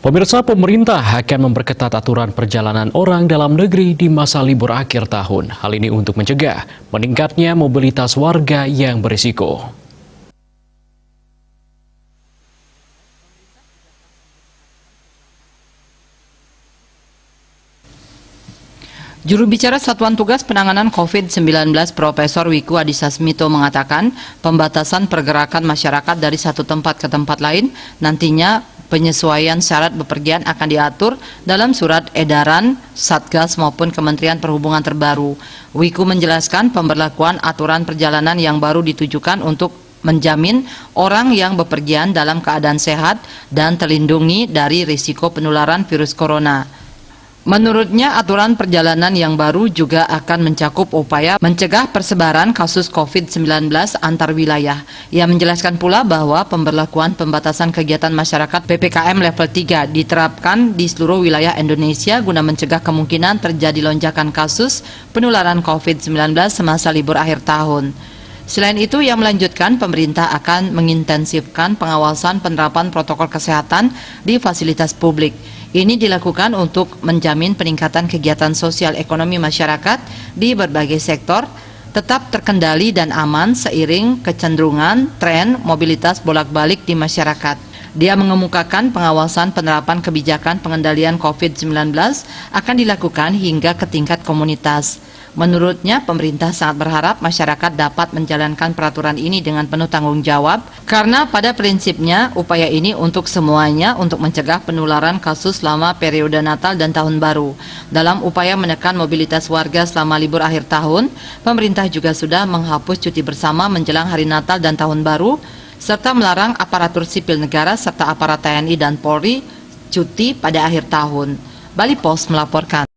Pemirsa, pemerintah akan memperketat aturan perjalanan orang dalam negeri di masa libur akhir tahun. Hal ini untuk mencegah meningkatnya mobilitas warga yang berisiko. Juru bicara Satuan Tugas Penanganan COVID-19 Profesor Wiku Adhisa Smito mengatakan pembatasan pergerakan masyarakat dari satu tempat ke tempat lain nantinya penyesuaian syarat bepergian akan diatur dalam surat edaran Satgas maupun Kementerian Perhubungan terbaru. Wiku menjelaskan pemberlakuan aturan perjalanan yang baru ditujukan untuk menjamin orang yang bepergian dalam keadaan sehat dan terlindungi dari risiko penularan virus corona. Menurutnya, aturan perjalanan yang baru juga akan mencakup upaya mencegah persebaran kasus COVID-19 antar wilayah. Ia menjelaskan pula bahwa pemberlakuan pembatasan kegiatan masyarakat PPKM level 3 diterapkan di seluruh wilayah Indonesia guna mencegah kemungkinan terjadi lonjakan kasus penularan COVID-19 semasa libur akhir tahun. Selain itu, ia melanjutkan pemerintah akan mengintensifkan pengawasan penerapan protokol kesehatan di fasilitas publik. Ini dilakukan untuk menjamin peningkatan kegiatan sosial ekonomi masyarakat di berbagai sektor tetap terkendali dan aman seiring kecenderungan tren mobilitas bolak-balik di masyarakat. Dia mengemukakan pengawasan penerapan kebijakan pengendalian COVID-19 akan dilakukan hingga ke tingkat komunitas. Menurutnya, pemerintah sangat berharap masyarakat dapat menjalankan peraturan ini dengan penuh tanggung jawab, karena pada prinsipnya upaya ini untuk semuanya untuk mencegah penularan kasus selama periode Natal dan Tahun Baru. Dalam upaya menekan mobilitas warga selama libur akhir tahun, pemerintah juga sudah menghapus cuti bersama menjelang hari Natal dan Tahun Baru, serta melarang aparatur sipil negara serta aparat TNI dan Polri cuti pada akhir tahun. Bali Post melaporkan.